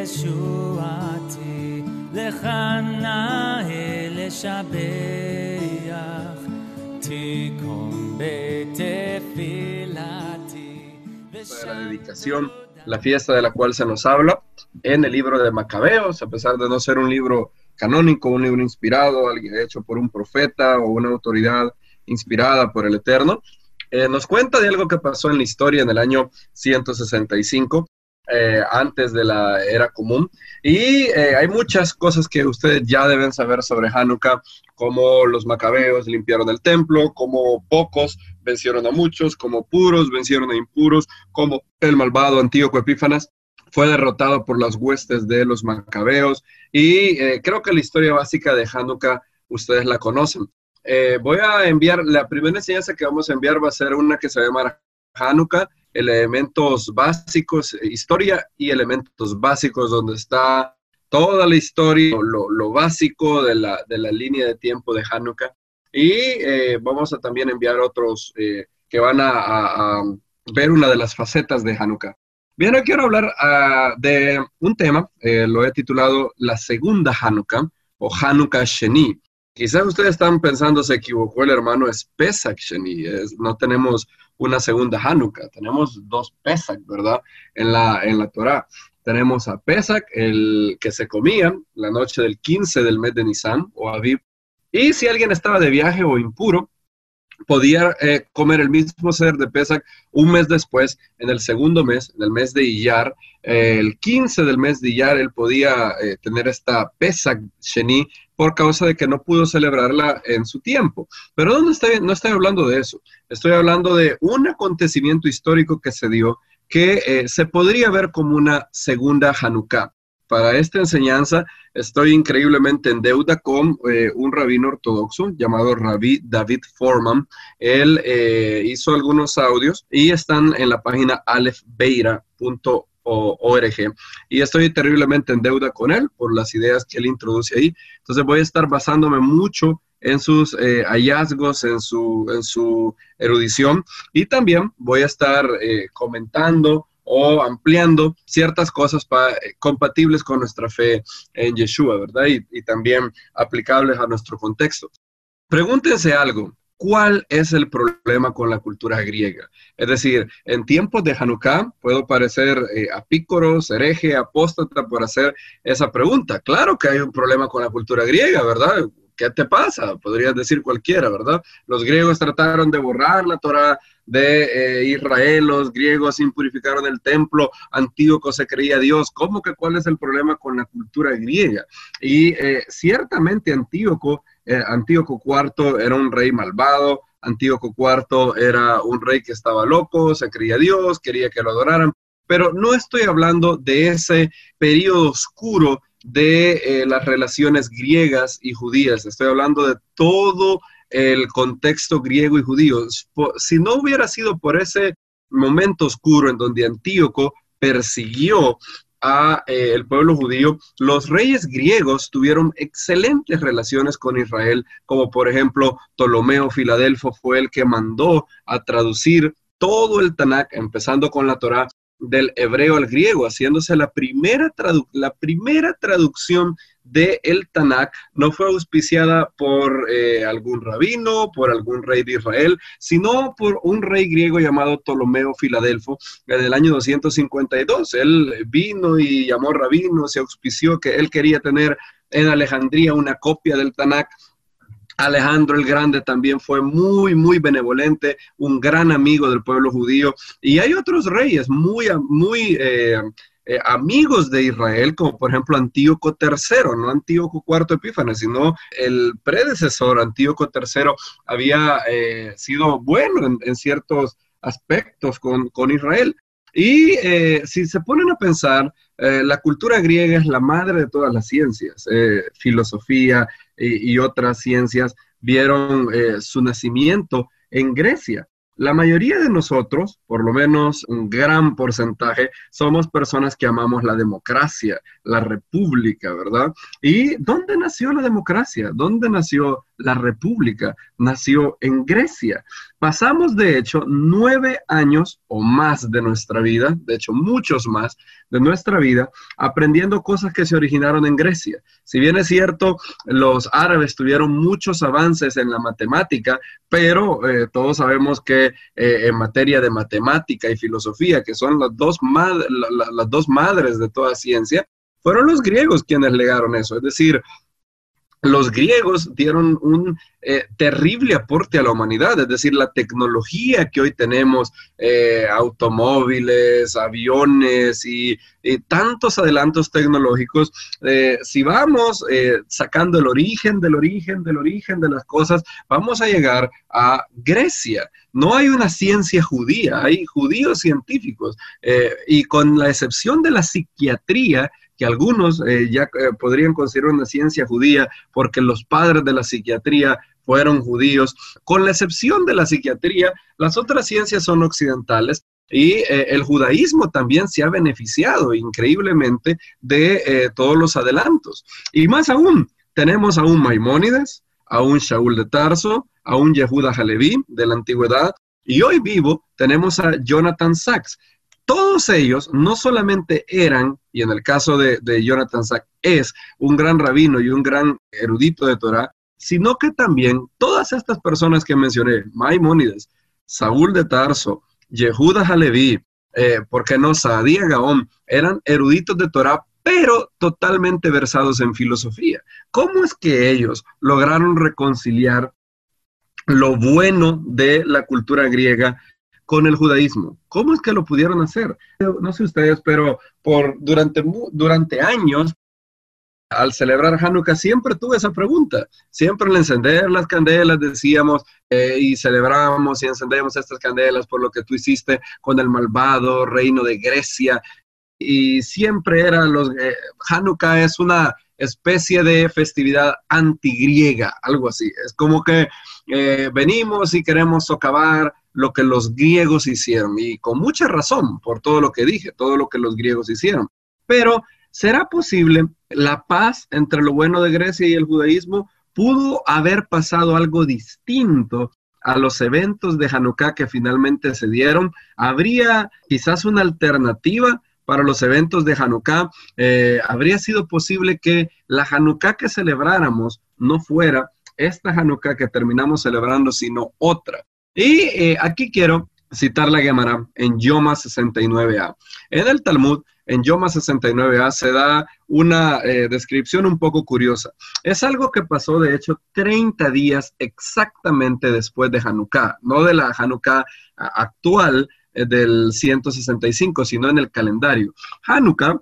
ישועתי, לך נאה לשבח, תיקום בתפילתי. La dedicación, la fiesta de la cual se nos habla en el libro de Macabeos, a pesar de no ser un libro canónico, un libro inspirado, hecho por un profeta o una autoridad inspirada por el Eterno, nos cuenta de algo que pasó en la historia en el año 165, antes de la era común, y hay muchas cosas que ustedes ya deben saber sobre Hanukkah, como los macabeos limpiaron el templo, como pocos vencieron a muchos, como puros vencieron a impuros, como el malvado Antíoco Epífanes fue derrotado por las huestes de los macabeos, y creo que la historia básica de Hanukkah ustedes la conocen. Voy a enviar, la primera enseñanza que vamos a enviar va a ser una que se llama Hanukkah, elementos básicos, historia y elementos básicos, donde está toda la historia, lo básico de la línea de tiempo de Hanukkah. Y vamos a también enviar otros que van a ver una de las facetas de Hanukkah. Bien, hoy quiero hablar de un tema, lo he titulado La Segunda Hanukkah o Hanukkah Sheni. Quizás ustedes están pensando, se equivocó el hermano, es Pesach Sheni, no tenemos una segunda Hanukkah, tenemos dos Pesach, ¿verdad? En la Torá. Tenemos a Pesach, el que se comía la noche del 15 del mes de Nisan o Aviv, y si alguien estaba de viaje o impuro, podía comer el mismo seder de Pesach un mes después, en el segundo mes, en el mes de Iyar, el 15 del mes de Iyar, él podía tener esta Pesach Sheni por causa de que no pudo celebrarla en su tiempo. Pero no estoy hablando de eso, estoy hablando de un acontecimiento histórico que se dio que se podría ver como una segunda Hanukkah. Para esta enseñanza estoy increíblemente en deuda con un rabino ortodoxo llamado Rabbi David Fohrman. Él hizo algunos audios y están en la página alefbeira.org. Y estoy terriblemente en deuda con él por las ideas que él introduce ahí. Entonces voy a estar basándome mucho en sus hallazgos, en su erudición, y también voy a estar comentando o ampliando ciertas cosas compatibles con nuestra fe en Yeshua, ¿verdad? Y también aplicables a nuestro contexto. Pregúntense algo, ¿cuál es el problema con la cultura griega? Es decir, en tiempos de Hanukkah puedo parecer apícoro, hereje, apóstata por hacer esa pregunta. Claro que hay un problema con la cultura griega, ¿verdad? ¿Qué te pasa? Podrías decir cualquiera, ¿verdad? Los griegos trataron de borrar la Torá de Israel, los griegos impurificaron el templo, Antíoco se creía Dios. ¿Cómo que cuál es el problema con la cultura griega? Y ciertamente Antíoco IV era un rey malvado, Antíoco IV era un rey que estaba loco, se creía Dios, quería que lo adoraran, pero no estoy hablando de ese periodo oscuro de las relaciones griegas y judías, estoy hablando de todo el contexto griego y judío. Si no hubiera sido por ese momento oscuro en donde Antíoco persiguió a el pueblo judío, los reyes griegos tuvieron excelentes relaciones con Israel, como por ejemplo Ptolomeo Filadelfo fue el que mandó a traducir todo el Tanakh, empezando con la Torá, del hebreo al griego, haciéndose la primera traducción del Tanakh. No fue auspiciada por algún rabino, por algún rey de Israel, sino por un rey griego llamado Ptolomeo Filadelfo en el año 252. Él vino y llamó rabinos y auspició que él quería tener en Alejandría una copia del Tanakh. Alejandro el Grande también fue muy, muy benevolente, un gran amigo del pueblo judío. Y hay otros reyes muy amigos de Israel, como por ejemplo Antíoco III, no Antíoco IV Epífanes, sino el predecesor, Antíoco III, había sido bueno en ciertos aspectos con Israel. Y si se ponen a pensar, la cultura griega es la madre de todas las ciencias, filosofía y otras ciencias vieron su nacimiento en Grecia. La mayoría de nosotros, por lo menos un gran porcentaje, somos personas que amamos la democracia, la república, ¿verdad? ¿Y dónde nació la democracia? ¿Dónde nació la república? Nació en Grecia. Pasamos, de hecho, 9 años o más de nuestra vida, de hecho, muchos más de nuestra vida, aprendiendo cosas que se originaron en Grecia. Si bien es cierto, los árabes tuvieron muchos avances en la matemática, pero todos sabemos que en materia de matemática y filosofía, que son las dos madres de toda ciencia, fueron los griegos quienes legaron eso. Es decir, los griegos dieron un terrible aporte a la humanidad, es decir, la tecnología que hoy tenemos, automóviles, aviones y tantos adelantos tecnológicos, si vamos sacando el origen del origen del origen de las cosas, vamos a llegar a Grecia. No hay una ciencia judía, hay judíos científicos, y con la excepción de la psiquiatría, que algunos ya podrían considerar una ciencia judía porque los padres de la psiquiatría fueron judíos. Con la excepción de la psiquiatría, las otras ciencias son occidentales y el judaísmo también se ha beneficiado increíblemente de todos los adelantos. Y más aún, tenemos a un Maimónides, a un Shaul de Tarso, a un Yehuda Haleví de la antigüedad, y hoy vivo tenemos a Jonathan Sacks. Todos ellos no solamente eran, y en el caso de Jonathan Sacks es un gran rabino y un gran erudito de Torah, sino que también todas estas personas que mencioné, Maimónides, Saúl de Tarso, Yehuda Haleví, ¿por qué no? Saadia Gaón, eran eruditos de Torah, pero totalmente versados en filosofía. ¿Cómo es que ellos lograron reconciliar lo bueno de la cultura griega con el judaísmo? ¿Cómo es que lo pudieron hacer? No sé ustedes, pero durante años, al celebrar Hanukkah, siempre tuve esa pregunta. Siempre al encender las candelas decíamos y celebrábamos y encendemos estas candelas por lo que tú hiciste con el malvado reino de Grecia. Y siempre era Hanukkah es una especie de festividad antigriega, algo así. Es como que venimos y queremos socavar lo que los griegos hicieron, y con mucha razón por todo lo que dije, todo lo que los griegos hicieron. Pero, ¿será posible la paz entre lo bueno de Grecia y el judaísmo? ¿Pudo haber pasado algo distinto a los eventos de Hanukkah que finalmente se dieron? ¿Habría quizás una alternativa para los eventos de Hanukkah? ¿Habría sido posible que la Hanukkah que celebráramos no fuera esta Hanukkah que terminamos celebrando, sino otra? Y aquí quiero citar la Gemara en Yoma 69a. En el Talmud, en Yoma 69a, se da una descripción un poco curiosa. Es algo que pasó, de hecho, 30 días exactamente después de Hanukkah, no de la Hanukkah actual del 165, sino en el calendario. Hanukkah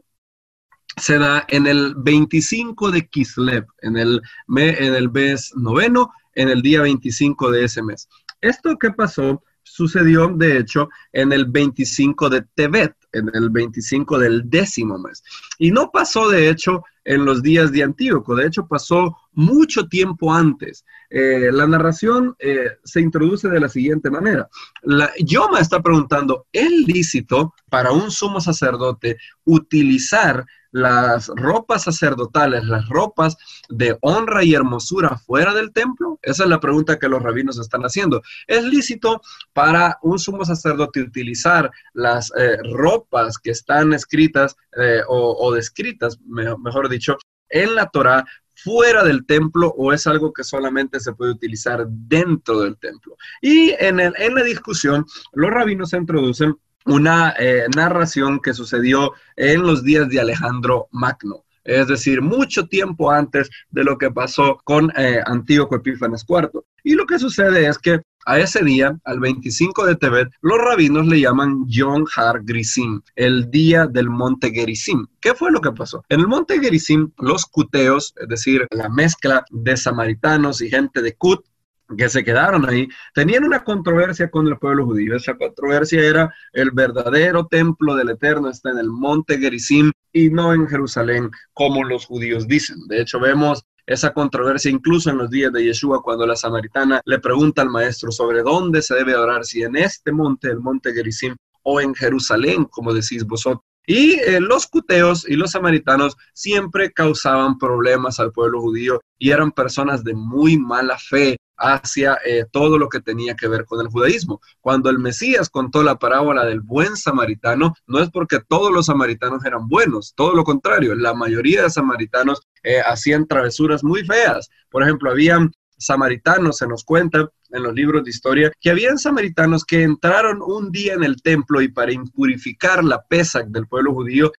se da en el 25 de Kislev, en el mes noveno, en el día 25 de ese mes. Esto que pasó sucedió, de hecho, en el 25 de Tevet, en el 25 del 10º mes. Y no pasó, de hecho, en los días de Antíoco, de hecho, pasó mucho tiempo antes. La narración se introduce de la siguiente manera. Yoma está preguntando, ¿es lícito para un sumo sacerdote utilizar las ropas sacerdotales, las ropas de honra y hermosura fuera del templo? Esa es la pregunta que los rabinos están haciendo. ¿Es lícito para un sumo sacerdote utilizar las ropas que están escritas o descritas, mejor dicho, en la Torah fuera del templo, o es algo que solamente se puede utilizar dentro del templo? Y en la discusión, los rabinos introducen una narración que sucedió en los días de Alejandro Magno, es decir, mucho tiempo antes de lo que pasó con Antíoco Epífanes IV. Y lo que sucede es que a ese día, al 25 de Tevet, los rabinos le llaman Yom Har Gerizim, el día del monte Gerizim. ¿Qué fue lo que pasó? En el monte Gerizim, los cuteos, es decir, la mezcla de samaritanos y gente de Cut, que se quedaron ahí, tenían una controversia con el pueblo judío. Esa controversia era: el verdadero templo del Eterno está en el monte Gerizim y no en Jerusalén, como los judíos dicen. De hecho, vemos esa controversia incluso en los días de Yeshua, cuando la samaritana le pregunta al maestro sobre dónde se debe orar, si en este monte, el monte Gerizim, o en Jerusalén, como decís vosotros. Y los cuteos y los samaritanos siempre causaban problemas al pueblo judío y eran personas de muy mala fe hacia todo lo que tenía que ver con el judaísmo. Cuando el Mesías contó la parábola del buen samaritano, no es porque todos los samaritanos eran buenos, todo lo contrario, la mayoría de samaritanos hacían travesuras muy feas. Por ejemplo, habían samaritanos, se nos cuenta en los libros de historia, que habían samaritanos que entraron un día en el templo y para impurificar la Pesach del pueblo judío,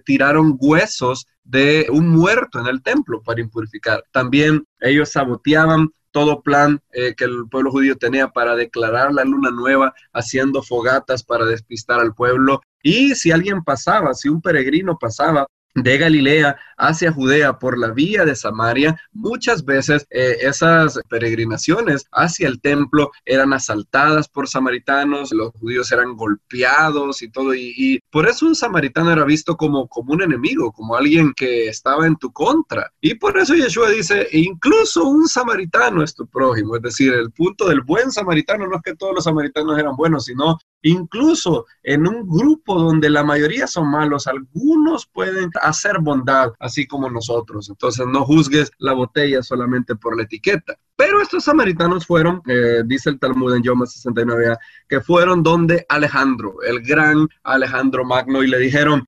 tiraron huesos de un muerto en el templo para impurificar. También ellos saboteaban todo plan que el pueblo judío tenía para declarar la luna nueva, haciendo fogatas para despistar al pueblo. Y si alguien pasaba, si un peregrino pasaba de Galilea hacia Judea por la vía de Samaria, muchas veces esas peregrinaciones hacia el templo eran asaltadas por samaritanos, los judíos eran golpeados y todo, y por eso un samaritano era visto como un enemigo, como alguien que estaba en tu contra. Y por eso Yeshua dice, incluso un samaritano es tu prójimo, es decir, el punto del buen samaritano no es que todos los samaritanos eran buenos, sino incluso en un grupo donde la mayoría son malos, algunos pueden hacer bondad, así como nosotros. Entonces no juzgues la botella solamente por la etiqueta. Pero estos samaritanos fueron, dice el Talmud en Yoma 69a, que fueron donde Alejandro, el gran Alejandro Magno, y le dijeron,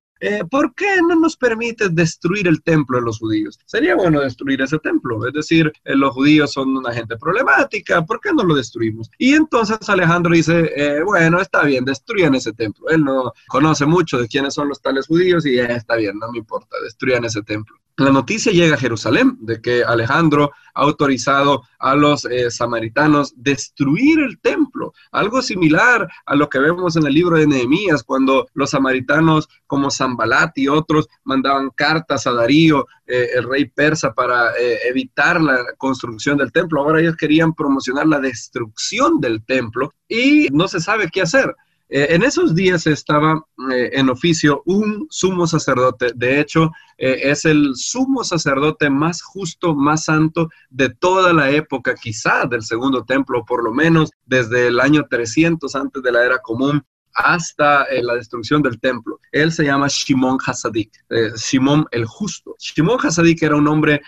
¿por qué no nos permites destruir el templo de los judíos? Sería bueno destruir ese templo, es decir, los judíos son una gente problemática, ¿por qué no lo destruimos? Y entonces Alejandro dice, bueno, está bien, destruyan ese templo. Él no conoce mucho de quiénes son los tales judíos y está bien, no me importa, destruyan ese templo. La noticia llega a Jerusalén de que Alejandro ha autorizado a los samaritanos destruir el templo, algo similar a lo que vemos en el libro de Nehemías, cuando los samaritanos como Sanbalat y otros mandaban cartas a Darío, el rey persa, para evitar la construcción del templo. Ahora ellos querían promocionar la destrucción del templo y no se sabe qué hacer. En esos días estaba en oficio un sumo sacerdote. De hecho, es el sumo sacerdote más justo, más santo de toda la época, quizá del segundo templo, por lo menos desde el año 300 antes de la era común hasta la destrucción del templo. Él se llama Shimon Hasadik, Shimon el justo. Shimon Hasadik era un hombre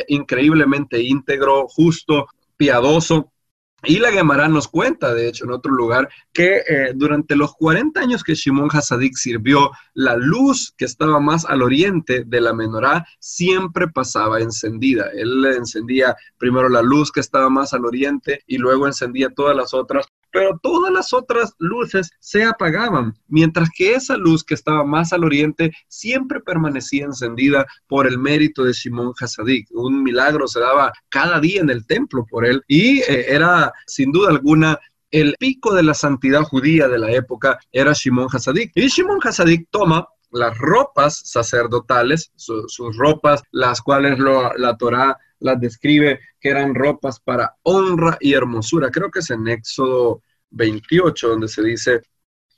increíblemente íntegro, justo, piadoso. Y la Gemara nos cuenta, de hecho, en otro lugar, que durante los 40 años que Shimon Hasadik sirvió, la luz que estaba más al oriente de la menorá siempre pasaba encendida. Él encendía primero la luz que estaba más al oriente y luego encendía todas las otras, pero todas las otras luces se apagaban, mientras que esa luz que estaba más al oriente siempre permanecía encendida por el mérito de Shimon Hasadik. Un milagro se daba cada día en el templo por él y era sin duda alguna el pico de la santidad judía de la época, era Shimon Hasadik. Y Shimon Hasadik toma las ropas sacerdotales, sus ropas, las cuales la Torá las describe que eran ropas para honra y hermosura. Creo que es en Éxodo 28 donde se dice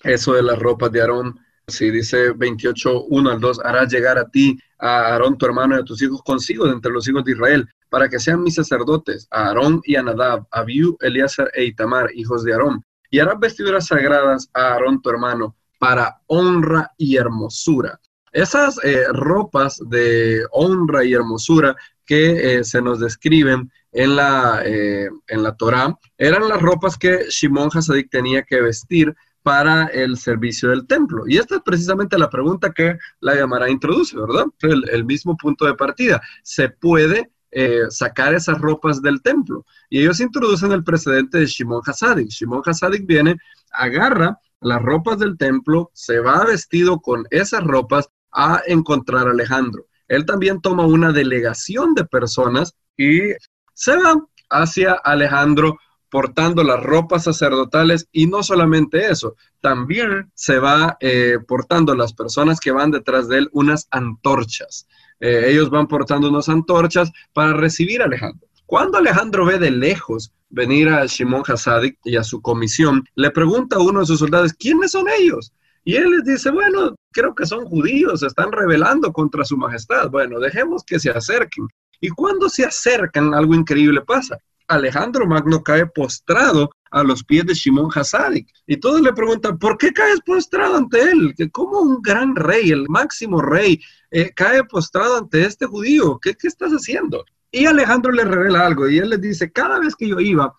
eso de las ropas de Aarón. Sí, dice 28, 1 al 2, harás llegar a ti, a Aarón tu hermano y a tus hijos consigo de entre los hijos de Israel, para que sean mis sacerdotes, a Aarón y a Nadab, a Abiú, Eleazar e Itamar, hijos de Aarón. Y harás vestiduras sagradas a Aarón tu hermano, para honra y hermosura. Esas ropas de honra y hermosura que se nos describen en la Torá eran las ropas que Shimon Hasadik tenía que vestir para el servicio del templo. Y esta es precisamente la pregunta que la Gemara introduce, ¿verdad? El mismo punto de partida. ¿Se puede sacar esas ropas del templo? Y ellos introducen el precedente de Shimon Hasadik. Shimon Hasadik viene, agarra las ropas del templo, se va vestido con esas ropas a encontrar a Alejandro. Él también toma una delegación de personas y se va hacia Alejandro portando las ropas sacerdotales, y no solamente eso, también se va portando las personas que van detrás de él unas antorchas. Ellos van portando unas antorchas para recibir a Alejandro. Cuando Alejandro ve de lejos venir a Shimon Hasadik y a su comisión, le pregunta a uno de sus soldados, ¿quiénes son ellos? Y él les dice, bueno, creo que son judíos, se están rebelando contra su majestad. Bueno, dejemos que se acerquen. Y cuando se acercan, algo increíble pasa. Alejandro Magno cae postrado a los pies de Shimon HaTzadik. Y todos le preguntan, ¿por qué caes postrado ante él? Que como un gran rey, el máximo rey, cae postrado ante este judío. ¿Qué estás haciendo? Y Alejandro le revela algo y él les dice, cada vez que yo iba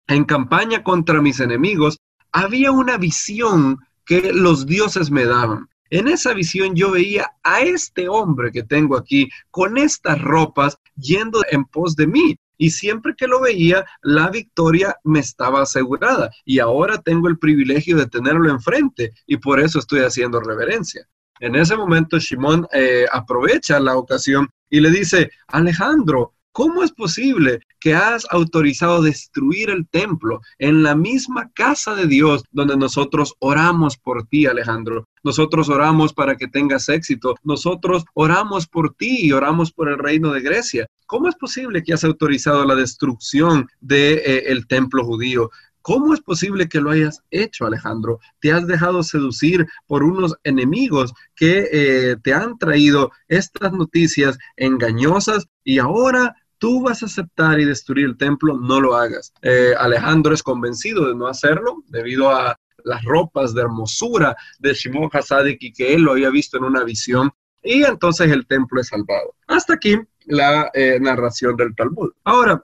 en campaña contra mis enemigos, había una visión que los dioses me daban. En esa visión yo veía a este hombre que tengo aquí con estas ropas yendo en pos de mí. Y siempre que lo veía, la victoria me estaba asegurada. Y ahora tengo el privilegio de tenerlo enfrente y por eso estoy haciendo reverencia. En ese momento, Shimon aprovecha la ocasión y le dice, Alejandro, ¿cómo es posible que has autorizado destruir el templo en la misma casa de Dios donde nosotros oramos por ti, Alejandro? Nosotros oramos para que tengas éxito. Nosotros oramos por ti y oramos por el reino de Grecia. ¿Cómo es posible que has autorizado la destrucción del templo judío? ¿Cómo es posible que lo hayas hecho, Alejandro? Te has dejado seducir por unos enemigos que te han traído estas noticias engañosas y ahora tú vas a aceptar y destruir el templo. No lo hagas. Alejandro es convencido de no hacerlo debido a las ropas de hermosura de Shimon HaTzadik y que él lo había visto en una visión. Y entonces el templo es salvado. Hasta aquí la narración del Talmud. Ahora,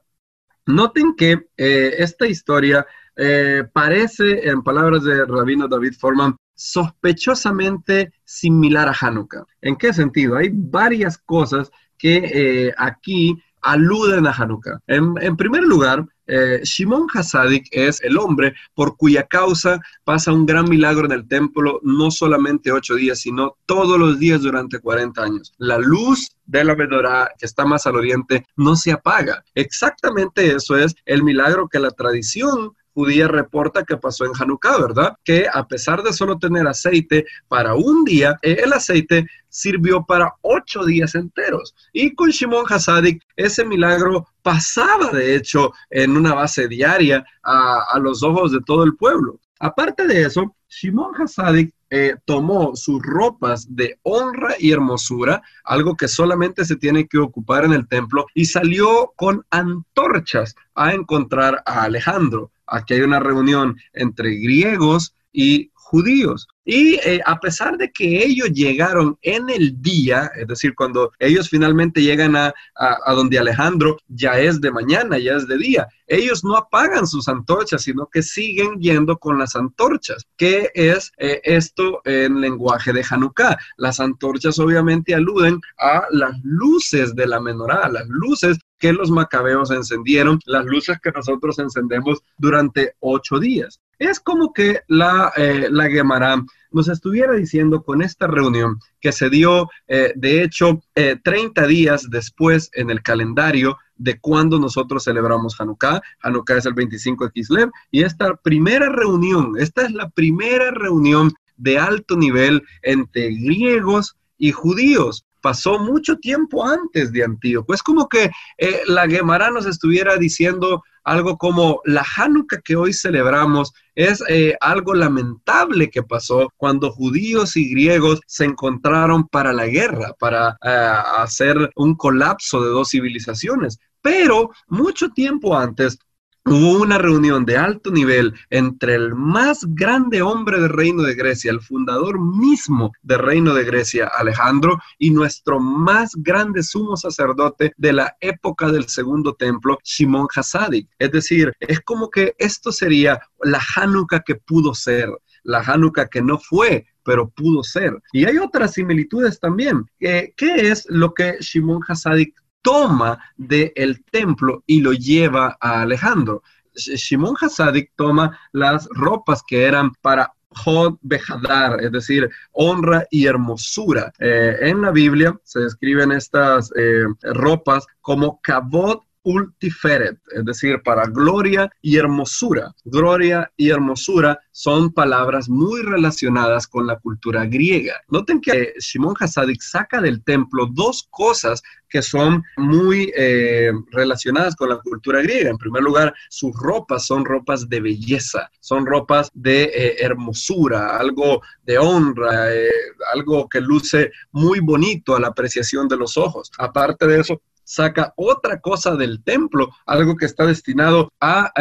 noten que esta historia parece, en palabras de Rabino David Forman, sospechosamente similar a Hanukkah. ¿En qué sentido? Hay varias cosas que aquí aluden a Hanukkah. En primer lugar, Shimon HaTzadik es el hombre por cuya causa pasa un gran milagro en el templo, no solamente 8 días, sino todos los días durante 40 años. La luz de la menorá, que está más al oriente, no se apaga. Exactamente eso es el milagro que la tradición judía reporta que pasó en Hanukkah, ¿verdad? Que a pesar de solo tener aceite para un día, el aceite sirvió para 8 días enteros. Y con Shimon HaTzadik, ese milagro pasaba, de hecho, en una base diaria a los ojos de todo el pueblo. Aparte de eso, Shimon HaTzadik tomó sus ropas de honra y hermosura, algo que solamente se tiene que ocupar en el templo, y salió con antorchas a encontrar a Alejandro. Aquí hay una reunión entre griegos y judíos. Y a pesar de que ellos llegaron en el día, es decir, cuando ellos finalmente llegan a donde Alejandro, ya es de mañana, ya es de día, ellos no apagan sus antorchas, sino que siguen yendo con las antorchas. ¿Qué es esto en lenguaje de Hanukkah? Las antorchas obviamente aluden a las luces de la menorá, las luces que los macabeos encendieron, las luces que nosotros encendemos durante 8 días. Es como que la Gemara nos estuviera diciendo con esta reunión que se dio, de hecho, 30 días después en el calendario de cuando nosotros celebramos Hanukkah. Hanukkah es el 25 de Kislev, y esta es la primera reunión de alto nivel entre griegos y judíos. Pasó mucho tiempo antes de Antíoco. Es como que la Gemara nos estuviera diciendo algo como la Hanukkah que hoy celebramos es algo lamentable que pasó cuando judíos y griegos se encontraron para la guerra, para hacer un colapso de 2 civilizaciones. Pero mucho tiempo antes hubo una reunión de alto nivel entre el más grande hombre del reino de Grecia, el fundador mismo del reino de Grecia, Alejandro, y nuestro más grande sumo sacerdote de la época del segundo templo, Shimon HaTzadik. Es decir, es como que esto sería la Hanukkah que pudo ser, la Hanukkah que no fue, pero pudo ser. Y hay otras similitudes también. ¿Qué es lo que Shimon HaTzadik toma del templo y lo lleva a Alejandro? Shimon HaTzadik toma las ropas que eran para Hod Behadar, es decir, honra y hermosura. En la Biblia se describen estas ropas como Kavod Ultiferet, es decir, para gloria y hermosura. Gloria y hermosura son palabras muy relacionadas con la cultura griega. Noten que Shimon HaTzadik saca del templo 2 cosas que son muy relacionadas con la cultura griega. En primer lugar, sus ropas son ropas de belleza, son ropas de hermosura, algo de honra, algo que luce muy bonito a la apreciación de los ojos. Aparte de eso, saca otra cosa del templo, algo que está destinado a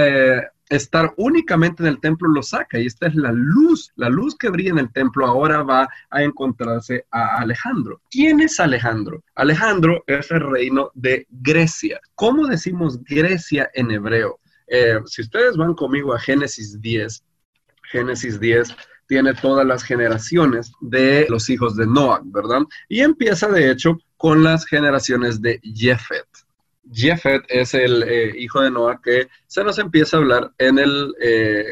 estar únicamente en el templo, lo saca, y esta es la luz que brilla en el templo ahora va a encontrarse a Alejandro. ¿Quién es Alejandro? Alejandro es el reino de Grecia. ¿Cómo decimos Grecia en hebreo? Si ustedes van conmigo a Génesis 10 tiene todas las generaciones de los hijos de Noah, ¿verdad? Y empieza, de hecho, con las generaciones de Jefet. Jefet es el hijo de Noah que se nos empieza a hablar en el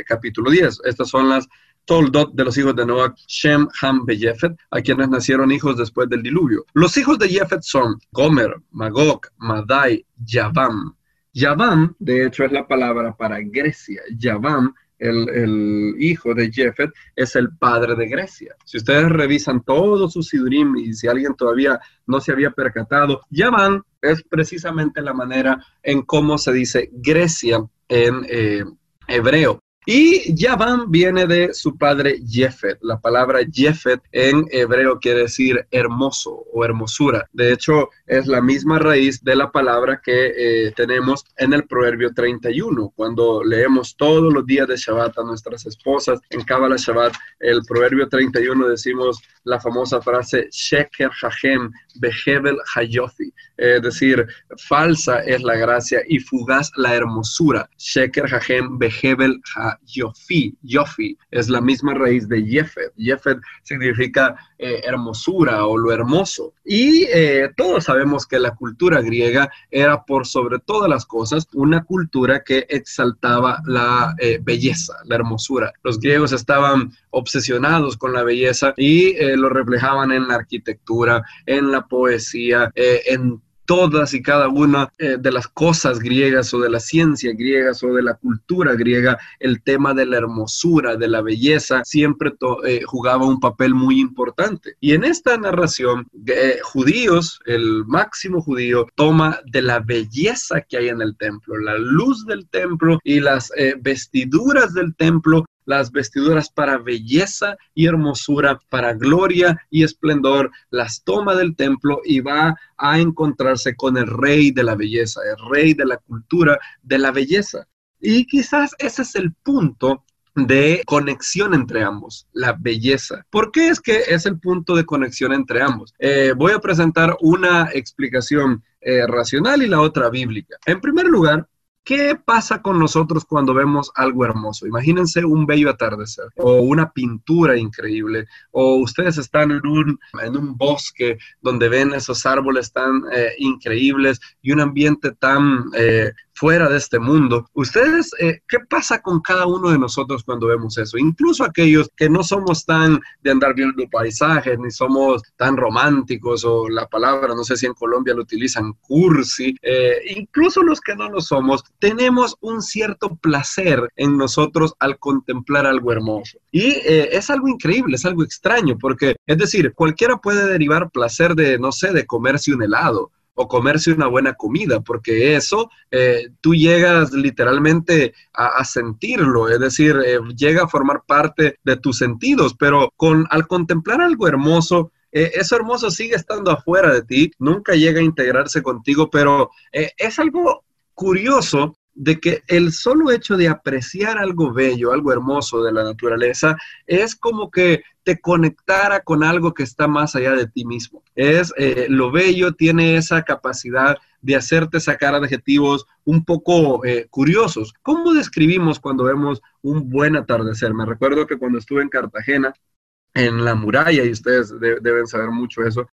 capítulo 10. Estas son las Toldot de los hijos de Noah, Shem, Ham, Jefet, a quienes nacieron hijos después del diluvio. Los hijos de Jefet son Gomer, Magog, Madai, Yavam. Yavam, de hecho, es la palabra para Grecia. Yavam, el hijo de Jefet, es el padre de Grecia. Si ustedes revisan todos sus sidurim, y si alguien todavía no se había percatado, Yavam es precisamente la manera en cómo se dice Grecia en hebreo. Y Yavam viene de su padre Jefet. La palabra Jefet en hebreo quiere decir hermoso o hermosura. De hecho, es la misma raíz de la palabra que tenemos en el Proverbio 31. Cuando leemos todos los días de Shabbat a nuestras esposas, en Kabbalah Shabbat, el Proverbio 31 decimos la famosa frase Sheker Hachem Behebel Hayofi. Es decir, falsa es la gracia y fugaz la hermosura. Sheker Hachem Behebel Hayofi. Yofi es la misma raíz de Jefet. Jefet significa hermosura o lo hermoso. Y todos sabemos que la cultura griega era por sobre todas las cosas una cultura que exaltaba la belleza, la hermosura. Los griegos estaban obsesionados con la belleza y lo reflejaban en la arquitectura, en la poesía, en todas y cada una de las cosas griegas o de la ciencia griegas o de la cultura griega. El tema de la hermosura, de la belleza, siempre jugaba un papel muy importante. Y en esta narración, judíos, el máximo judío, toma de la belleza que hay en el templo, la luz del templo y las vestiduras del templo, las vestiduras para belleza y hermosura, para gloria y esplendor, las toma del templo y va a encontrarse con el rey de la belleza, el rey de la cultura de la belleza. Y quizás ese es el punto de conexión entre ambos, la belleza. ¿Por qué es que es el punto de conexión entre ambos? Voy a presentar una explicación racional y la otra bíblica. En primer lugar, ¿qué pasa con nosotros cuando vemos algo hermoso? Imagínense un bello atardecer o una pintura increíble, o ustedes están en un bosque donde ven esos árboles tan increíbles y un ambiente tan fuera de este mundo. Ustedes, ¿qué pasa con cada uno de nosotros cuando vemos eso? Incluso aquellos que no somos tan de andar viendo paisajes, ni somos tan románticos, o la palabra, no sé si en Colombia lo utilizan, cursi, incluso los que no lo somos, tenemos un cierto placer en nosotros al contemplar algo hermoso. Y es algo increíble, es algo extraño, porque, es decir, cualquiera puede derivar placer de, no sé, de comerse un helado, o comerse una buena comida, porque eso tú llegas literalmente a sentirlo, es decir, llega a formar parte de tus sentidos, pero al contemplar algo hermoso, eso hermoso sigue estando afuera de ti, nunca llega a integrarse contigo, pero es algo curioso de que el solo hecho de apreciar algo bello, algo hermoso de la naturaleza, es como que te conectara con algo que está más allá de ti mismo. Lo bello tiene esa capacidad de hacerte sacar adjetivos un poco curiosos. ¿Cómo describimos cuando vemos un buen atardecer? Me recuerdo que cuando estuve en Cartagena, en la muralla, y ustedes deben saber mucho eso,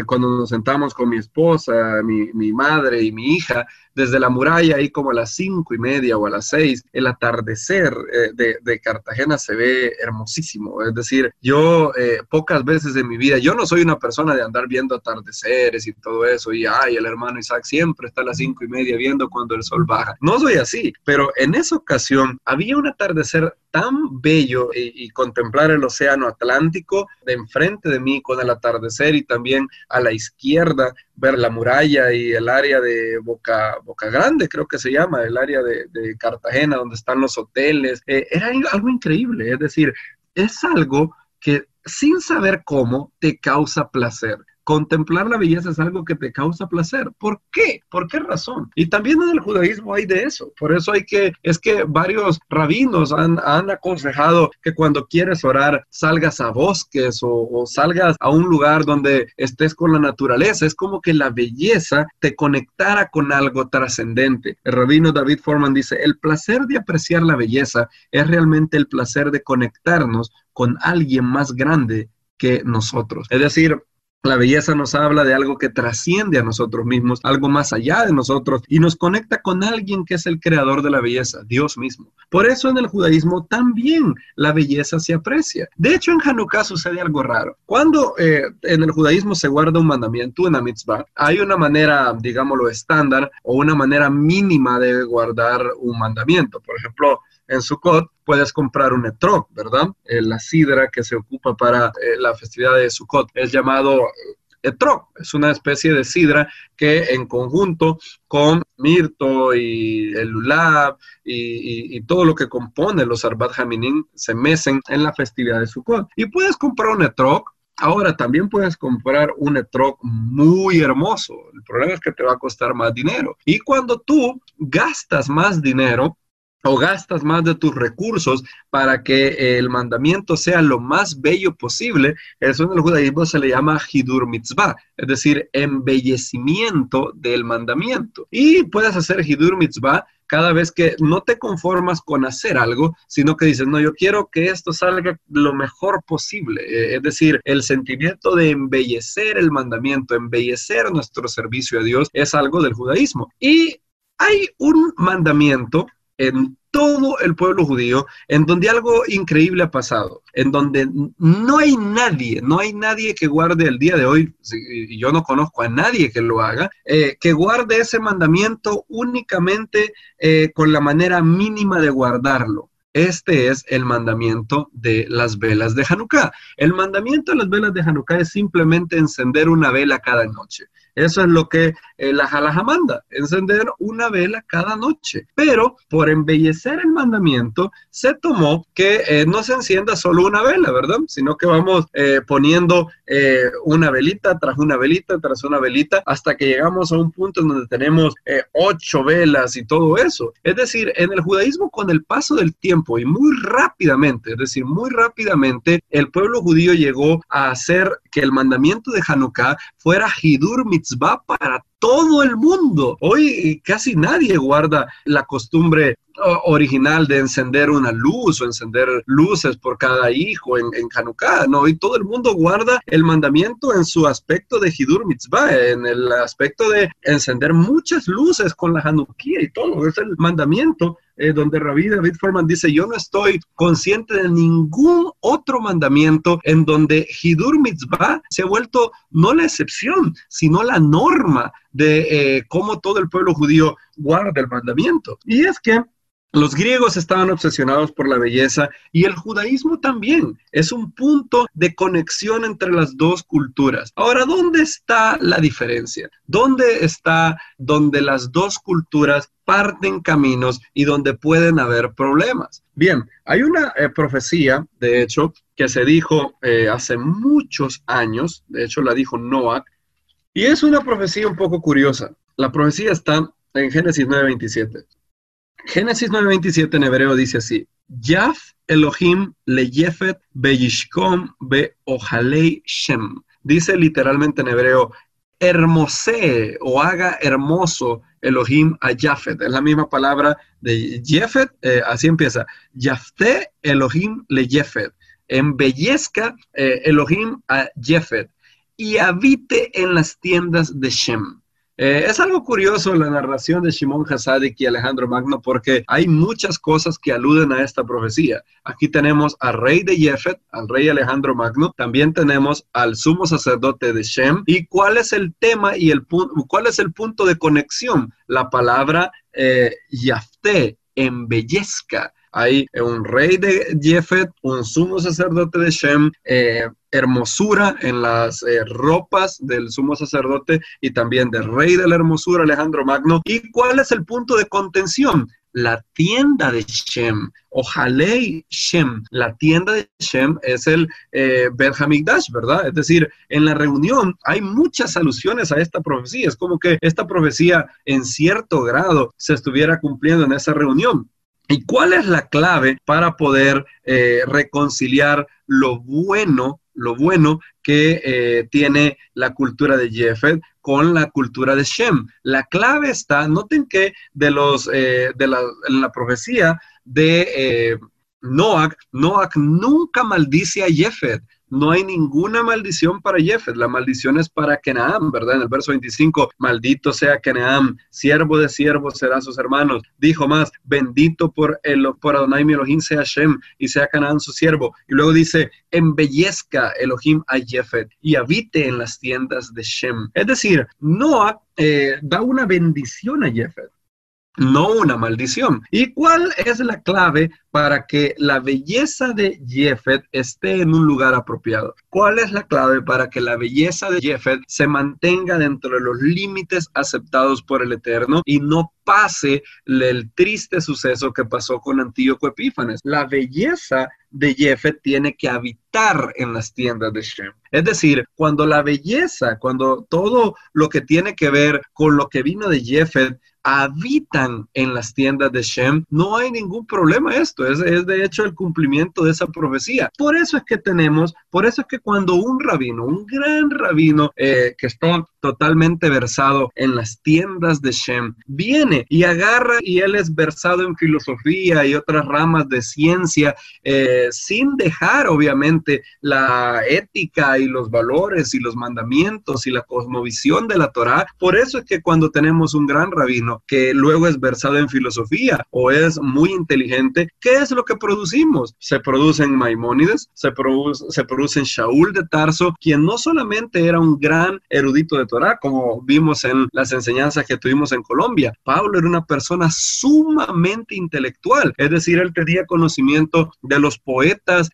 cuando nos sentamos con mi esposa, mi madre y mi hija, desde la muralla, ahí como a las 5:30 o a las 6, el atardecer de Cartagena se ve hermosísimo. Es decir, yo pocas veces en mi vida, yo no soy una persona de andar viendo atardeceres y todo eso, y el hermano Isaac siempre está a las 5:30 viendo cuando el sol baja. No soy así, pero en esa ocasión había un atardecer tan bello y contemplar el océano Atlántico de enfrente de mí con el atardecer, y también a la izquierda ver la muralla y el área de Boca Grande, creo que se llama, el área de Cartagena, donde están los hoteles. Era algo increíble, es decir, es algo que sin saber cómo te causa placer. contemplar la belleza es algo que te causa placer. ¿Por qué? ¿Por qué razón? Y también en el judaísmo hay de eso. Por eso es que varios rabinos han aconsejado que cuando quieres orar salgas a bosques o salgas a un lugar donde estés con la naturaleza. Es como que la belleza te conectara con algo trascendente. El rabino David Foreman dice, el placer de apreciar la belleza es realmente el placer de conectarnos con alguien más grande que nosotros. Es decir, la belleza nos habla de algo que trasciende a nosotros mismos, algo más allá de nosotros, y nos conecta con alguien que es el creador de la belleza, Dios mismo. Por eso en el judaísmo también la belleza se aprecia. De hecho, en Hanukkah sucede algo raro. Cuando en el judaísmo se guarda un mandamiento, una mitzvah, hay una manera, digámoslo, estándar o una manera mínima de guardar un mandamiento. Por ejemplo, en Sukkot puedes comprar un etrog, ¿verdad? La sidra que se ocupa para la festividad de Sukkot es llamado etrog. Es una especie de sidra que en conjunto con mirto y el lulav y todo lo que compone los arbat haminim se mecen en la festividad de Sukkot. Y puedes comprar un etrog. Ahora, también puedes comprar un etrog muy hermoso. El problema es que te va a costar más dinero. Y cuando tú gastas más dinero, o gastas más de tus recursos para que el mandamiento sea lo más bello posible, eso en el judaísmo se le llama hidur mitzvah, es decir, embellecimiento del mandamiento. Y puedes hacer hidur mitzvah cada vez que no te conformas con hacer algo, sino que dices, no, yo quiero que esto salga lo mejor posible. Es decir, el sentimiento de embellecer el mandamiento, embellecer nuestro servicio a Dios, es algo del judaísmo. Y hay un mandamiento en todo el pueblo judío, en donde algo increíble ha pasado, en donde no hay nadie que guarde el día de hoy, y yo no conozco a nadie que lo haga, que guarde ese mandamiento únicamente con la manera mínima de guardarlo. Este es el mandamiento de las velas de Hanukkah. El mandamiento de las velas de Hanukkah es simplemente encender una vela cada noche. Eso es lo que la halajá manda, encender una vela cada noche. Pero por embellecer el mandamiento, se tomó que no se encienda solo una vela, ¿verdad? Sino que vamos poniendo una velita tras una velita, tras una velita, hasta que llegamos a un punto en donde tenemos 8 velas y todo eso. Es decir, en el judaísmo, con el paso del tiempo y muy rápidamente, es decir, muy rápidamente, el pueblo judío llegó a hacer que el mandamiento de Hanukkah fuera hidur mitzvah para todo el mundo. Hoy casi nadie guarda la costumbre original de encender una luz o encender luces por cada hijo en Hanukkah, ¿no? Y todo el mundo guarda el mandamiento en su aspecto de hidur mitzvah, en el aspecto de encender muchas luces con la Hanukkah y todo. Es el mandamiento donde Rabbi David Foreman dice, yo no estoy consciente de ningún otro mandamiento en donde hidur mitzvah se ha vuelto no la excepción, sino la norma de cómo todo el pueblo judío guarda el mandamiento. Y es que los griegos estaban obsesionados por la belleza y el judaísmo también. Es un punto de conexión entre las dos culturas. Ahora, ¿dónde está la diferencia? ¿Dónde está donde las dos culturas parten caminos y donde pueden haber problemas? Bien, hay una profecía, de hecho, que se dijo hace muchos años, de hecho la dijo Noah, y es una profecía un poco curiosa. La profecía está en Génesis 9:27. Génesis 9:27 en hebreo dice así, Yaf Elohim leyefet beyishkom beojalei Shem. Dice literalmente en hebreo, hermosee o haga hermoso Elohim a Jafet. Es la misma palabra de Jefet, así empieza. Yafte Elohim leyefet. Embellezca Elohim a Jefet y habite en las tiendas de Shem. Es algo curioso la narración de Shimon Hasadik y Alejandro Magno porque hay muchas cosas que aluden a esta profecía. Aquí tenemos al rey de Jefet, al rey Alejandro Magno, también tenemos al sumo sacerdote de Shem. ¿Y cuál es el tema y cuál es el punto de conexión? La palabra Yafte, embellezca. Hay un rey de Jefet, un sumo sacerdote de Shem, hermosura en las ropas del sumo sacerdote y también del rey de la hermosura, Alejandro Magno. ¿Y cuál es el punto de contención? la tienda de Shem, o Jalei Shem. La tienda de Shem es el Bet Hamikdash, ¿verdad? Es decir, en la reunión hay muchas alusiones a esta profecía. Es como que esta profecía en cierto grado se estuviera cumpliendo en esa reunión. ¿Y cuál es la clave para poder reconciliar lo bueno que tiene la cultura de Jefet con la cultura de Shem? La clave está, noten que en la profecía de Noach nunca maldice a Jefet. No hay ninguna maldición para Jefet. La maldición es para Kenaam, ¿verdad? En el verso 25, maldito sea Kenaam, siervo de siervos serán sus hermanos. Dijo más, bendito por Adonai mi Elohim sea Shem y sea Kenaam su siervo. Y luego dice, embellezca Elohim a Jefet y habite en las tiendas de Shem. Es decir, Noah da una bendición a Jefet, no una maldición. ¿Y cuál es la clave para que la belleza de Jefet esté en un lugar apropiado? ¿Cuál es la clave para que la belleza de Jefet se mantenga dentro de los límites aceptados por el Eterno y no pase el triste suceso que pasó con Antíoco Epífanes? La belleza de Jefet tiene que habitar en las tiendas de Shem. Es decir, cuando todo lo que tiene que ver con lo que vino de Jefet habitan en las tiendas de Shem, no hay ningún problema esto, es de hecho el cumplimiento de esa profecía. Por eso es que cuando un gran rabino que está totalmente versado en las tiendas de Shem, viene y agarra y él es versado en filosofía y otras ramas de ciencia, sin dejar obviamente la ética y los valores y los mandamientos y la cosmovisión de la Torá. Por eso es que cuando tenemos un gran rabino que luego es versado en filosofía o es muy inteligente, ¿qué es lo que producimos? Se producen Maimónides, se producen Shaul de Tarso, quien no solamente era un gran erudito de Torá, como vimos en las enseñanzas que tuvimos en Colombia. Pablo era una persona sumamente intelectual, es decir, él tenía conocimiento de los poetas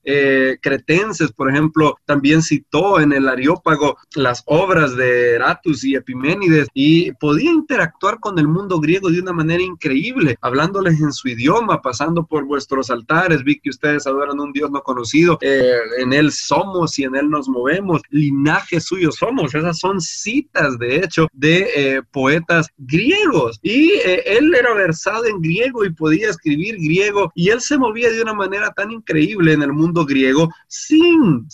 cretenses, por ejemplo, también citó en el Areópago las obras de Eratus y Epiménides y podía interactuar con el mundo griego de una manera increíble, hablándoles en su idioma, pasando por vuestros altares. Vi que ustedes adoran un Dios no conocido, en él somos y en él nos movemos, linaje suyo somos. Esas son citas de hecho de poetas griegos y él era versado en griego y podía escribir griego y él se movía de una manera tan increíble en el mundo griego sin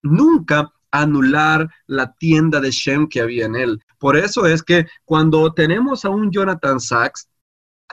nunca anular la tienda de Shem que había en él. Por eso es que cuando tenemos a un Jonathan Sacks,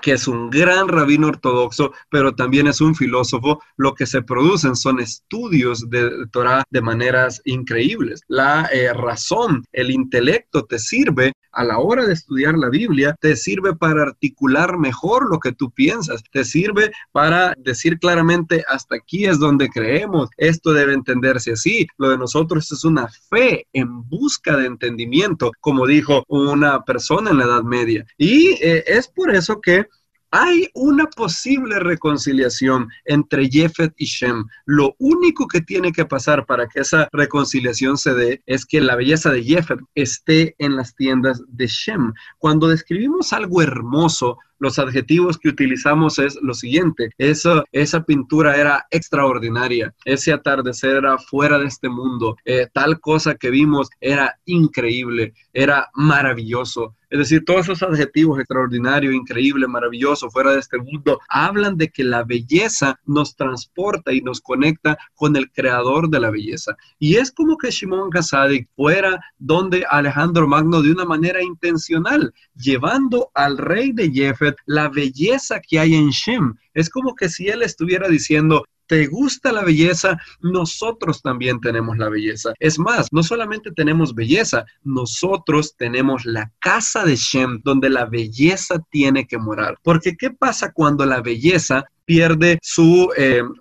que es un gran rabino ortodoxo, pero también es un filósofo, lo que se producen son estudios de Torah de maneras increíbles. La razón, el intelecto te sirve a la hora de estudiar la Biblia, te sirve para articular mejor lo que tú piensas, te sirve para decir claramente, hasta aquí es donde creemos, esto debe entenderse así, lo de nosotros es una fe en busca de entendimiento, como dijo una persona en la Edad Media. Y es por eso que hay una posible reconciliación entre Jefet y Shem. Lo único que tiene que pasar para que esa reconciliación se dé es que la belleza de Jefet esté en las tiendas de Shem. Cuando describimos algo hermoso, los adjetivos que utilizamos es lo siguiente: esa pintura era extraordinaria, ese atardecer era fuera de este mundo, tal cosa que vimos era increíble, era maravilloso. Es decir, todos esos adjetivos, extraordinario, increíble, maravilloso, fuera de este mundo, hablan de que la belleza nos transporta y nos conecta con el creador de la belleza. Y es como que Shimon HaTzadik fuera donde Alejandro Magno de una manera intencional, llevando al rey de Jefet la belleza que hay en Shem. Es como que si él estuviera diciendo: ¿te gusta la belleza? Nosotros también tenemos la belleza. Es más, no solamente tenemos belleza, nosotros tenemos la casa de Shem, donde la belleza tiene que morar. Porque ¿qué pasa cuando la belleza pierde su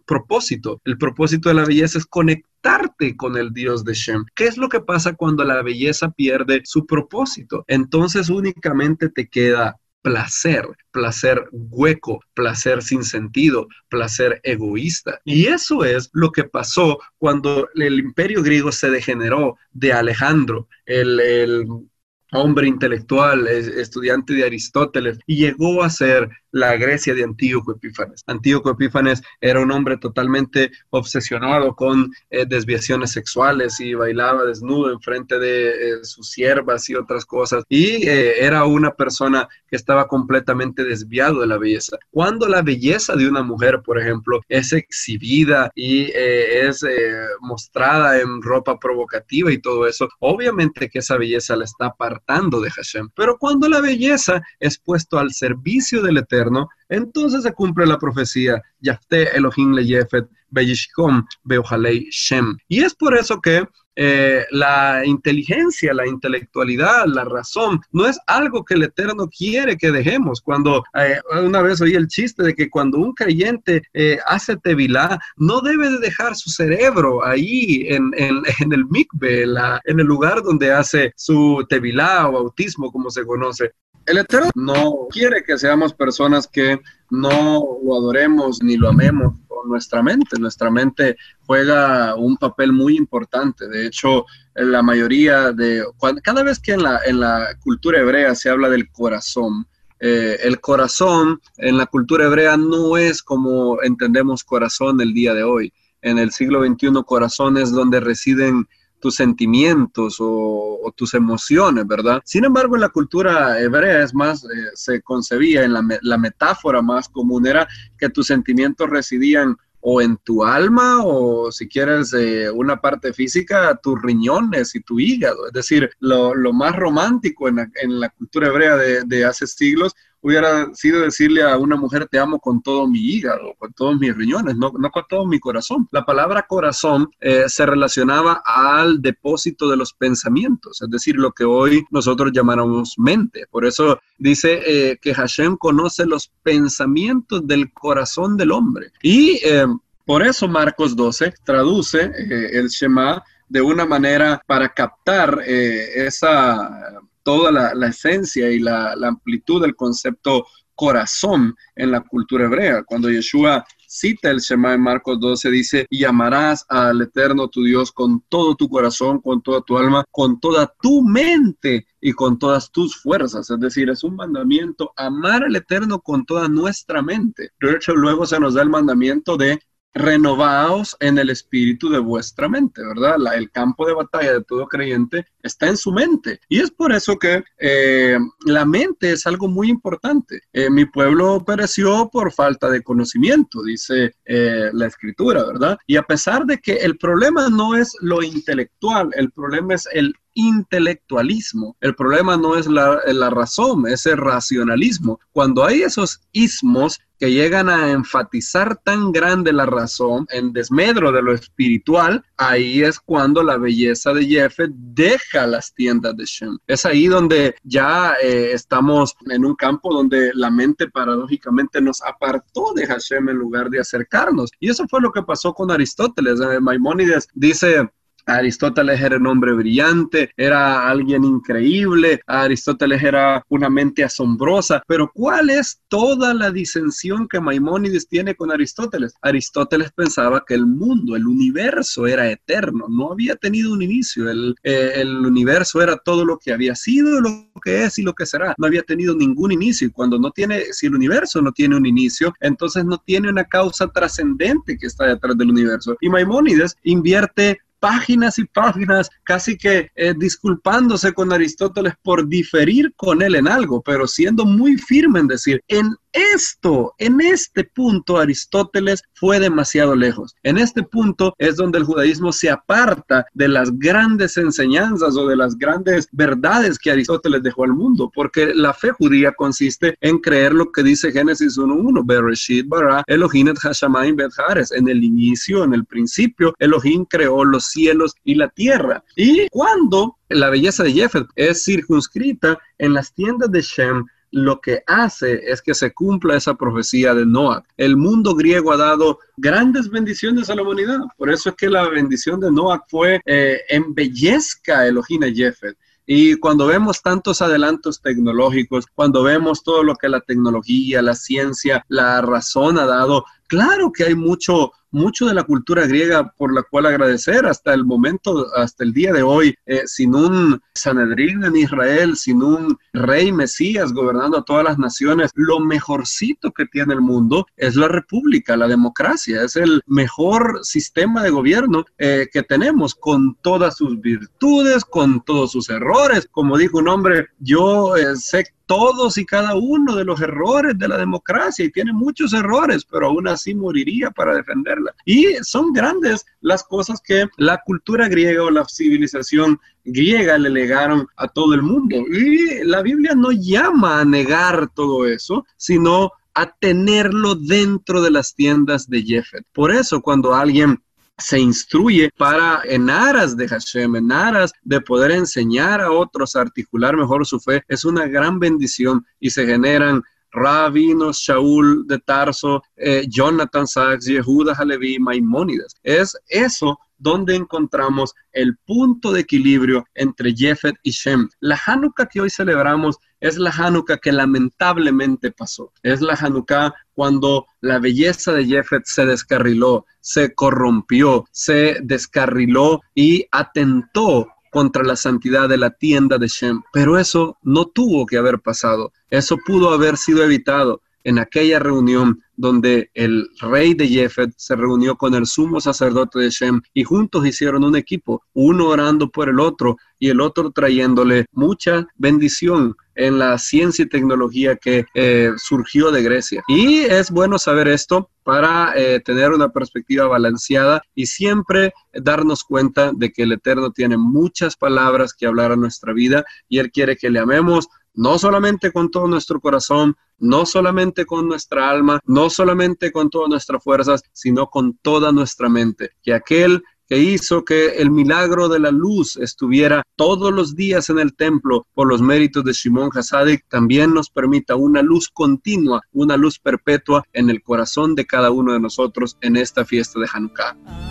propósito? El propósito de la belleza es conectarte con el Dios de Shem. ¿Qué es lo que pasa cuando la belleza pierde su propósito? Entonces únicamente te queda placer hueco, placer sin sentido, placer egoísta. Y eso es lo que pasó cuando el imperio griego se degeneró de Alejandro, el hombre intelectual, estudiante de Aristóteles, y llegó a ser la Grecia de Antíoco Epífanes. Antíoco Epífanes era un hombre totalmente obsesionado con desviaciones sexuales y bailaba desnudo en frente de sus siervas y otras cosas. Y era una persona que estaba completamente desviado de la belleza. Cuando la belleza de una mujer, por ejemplo, es exhibida y es mostrada en ropa provocativa y todo eso, obviamente que esa belleza la está apartando de Hashem. Pero cuando la belleza es puesto al servicio del Eterno, entonces se cumple la profecía, Yafte Elohim le Yefet, Beyishkom Beojalei Shem. Y es por eso que la inteligencia, la intelectualidad, la razón, no es algo que el Eterno quiere que dejemos. Cuando una vez oí el chiste de que cuando un creyente hace tevilá, no debe de dejar su cerebro ahí en el mikve, en el lugar donde hace su tevilá o bautismo, como se conoce. El Eterno no quiere que seamos personas que no lo adoremos ni lo amemos con nuestra mente. Nuestra mente juega un papel muy importante. De hecho, la mayoría cada vez que en la cultura hebrea se habla del corazón, el corazón en la cultura hebrea no es como entendemos corazón el día de hoy. En el siglo XXI, corazón es donde residen tus sentimientos o tus emociones, ¿verdad? Sin embargo, en la cultura hebrea es más, se concebía en la metáfora más común era que tus sentimientos residían o en tu alma o, si quieres, una parte física, tus riñones y tu hígado. Es decir, lo más romántico en la cultura hebrea de hace siglos hubiera sido decirle a una mujer, te amo con todo mi hígado, con todos mis riñones, no con todo mi corazón. La palabra corazón se relacionaba al depósito de los pensamientos, es decir, lo que hoy nosotros llamamos mente. Por eso dice que Hashem conoce los pensamientos del corazón del hombre. Y por eso Marcos 12 traduce el Shema de una manera para captar toda la esencia y la amplitud del concepto corazón en la cultura hebrea. Cuando Yeshua cita el Shema en Marcos 12, dice, y amarás al Eterno tu Dios con todo tu corazón, con toda tu alma, con toda tu mente y con todas tus fuerzas. Es decir, es un mandamiento, amar al Eterno con toda nuestra mente. De hecho, luego se nos da el mandamiento de renovaos en el espíritu de vuestra mente, ¿verdad? El campo de batalla de todo creyente está en su mente. Y es por eso que la mente es algo muy importante. Mi pueblo pereció por falta de conocimiento, dice la Escritura, ¿verdad? Y a pesar de que el problema no es lo intelectual, el problema es el intelectualismo. El problema no es la razón, es el racionalismo. Cuando hay esos ismos que llegan a enfatizar tan grande la razón en desmedro de lo espiritual, ahí es cuando la belleza de Jefet deja las tiendas de Shem. Es ahí donde ya estamos en un campo donde la mente paradójicamente nos apartó de Hashem en lugar de acercarnos. Y eso fue lo que pasó con Aristóteles. Maimónides dice, Aristóteles era un hombre brillante, era alguien increíble, Aristóteles era una mente asombrosa, pero ¿cuál es toda la disensión que Maimónides tiene con Aristóteles? Aristóteles pensaba que el mundo, el universo era eterno, no había tenido un inicio, el universo era todo lo que había sido, lo que es y lo que será, no había tenido ningún inicio, y si el universo no tiene un inicio, entonces no tiene una causa trascendente que está detrás del universo. Y Maimónides invierte páginas y páginas, casi que disculpándose con Aristóteles por diferir con él en algo, pero siendo muy firme en decir, en este punto Aristóteles fue demasiado lejos. En este punto es donde el judaísmo se aparta de las grandes enseñanzas o de las grandes verdades que Aristóteles dejó al mundo, porque la fe judía consiste en creer lo que dice Génesis 1:1, Bereshit bara Elohim et hashamayim ve'et haaretz. En el inicio, en el principio, Elohim creó los cielos y la tierra. Y cuando la belleza de Jefet es circunscrita en las tiendas de Shem, lo que hace es que se cumpla esa profecía de Noah. El mundo griego ha dado grandes bendiciones a la humanidad. Por eso es que la bendición de Noah fue embellezca Elohim a Jefet. Y cuando vemos tantos adelantos tecnológicos, cuando vemos todo lo que la tecnología, la ciencia, la razón ha dado, claro que hay mucho mucho de la cultura griega por la cual agradecer hasta el momento, hasta el día de hoy, sin un Sanedrín en Israel, sin un rey Mesías gobernando a todas las naciones, lo mejorcito que tiene el mundo es la república, la democracia, es el mejor sistema de gobierno que tenemos, con todas sus virtudes, con todos sus errores. Como dijo un hombre, yo sé todos y cada uno de los errores de la democracia y tiene muchos errores, pero aún así moriría para defenderla. Y son grandes las cosas que la cultura griega o la civilización griega le legaron a todo el mundo. Y la Biblia no llama a negar todo eso, sino a tenerlo dentro de las tiendas de Jefet. Por eso cuando alguien se instruye en aras de Hashem, en aras de poder enseñar a otros a articular mejor su fe, es una gran bendición y se generan rabinos, Shaul de Tarso, Jonathan Sachs, Yehuda Halevi, Maimónides. Es eso donde encontramos el punto de equilibrio entre Jefet y Shem. La Hanukkah que hoy celebramos es la Hanukkah que lamentablemente pasó. Es la Hanukkah cuando la belleza de Jefet se descarriló, se corrompió, se descarriló y atentó contra la santidad de la tienda de Shem. Pero eso no tuvo que haber pasado. Eso pudo haber sido evitado en aquella reunión donde el rey de Jefet se reunió con el sumo sacerdote de Shem y juntos hicieron un equipo, uno orando por el otro y el otro trayéndole mucha bendición en la ciencia y tecnología que surgió de Grecia. Y es bueno saber esto para tener una perspectiva balanceada y siempre darnos cuenta de que el Eterno tiene muchas palabras que hablar a nuestra vida y Él quiere que le amemos no solamente con todo nuestro corazón, no solamente con nuestra alma, no solamente con todas nuestras fuerzas, sino con toda nuestra mente. Que aquel que hizo que el milagro de la luz estuviera todos los días en el templo por los méritos de Shimon Hasadik, también nos permita una luz continua, una luz perpetua en el corazón de cada uno de nosotros en esta fiesta de Hanukkah.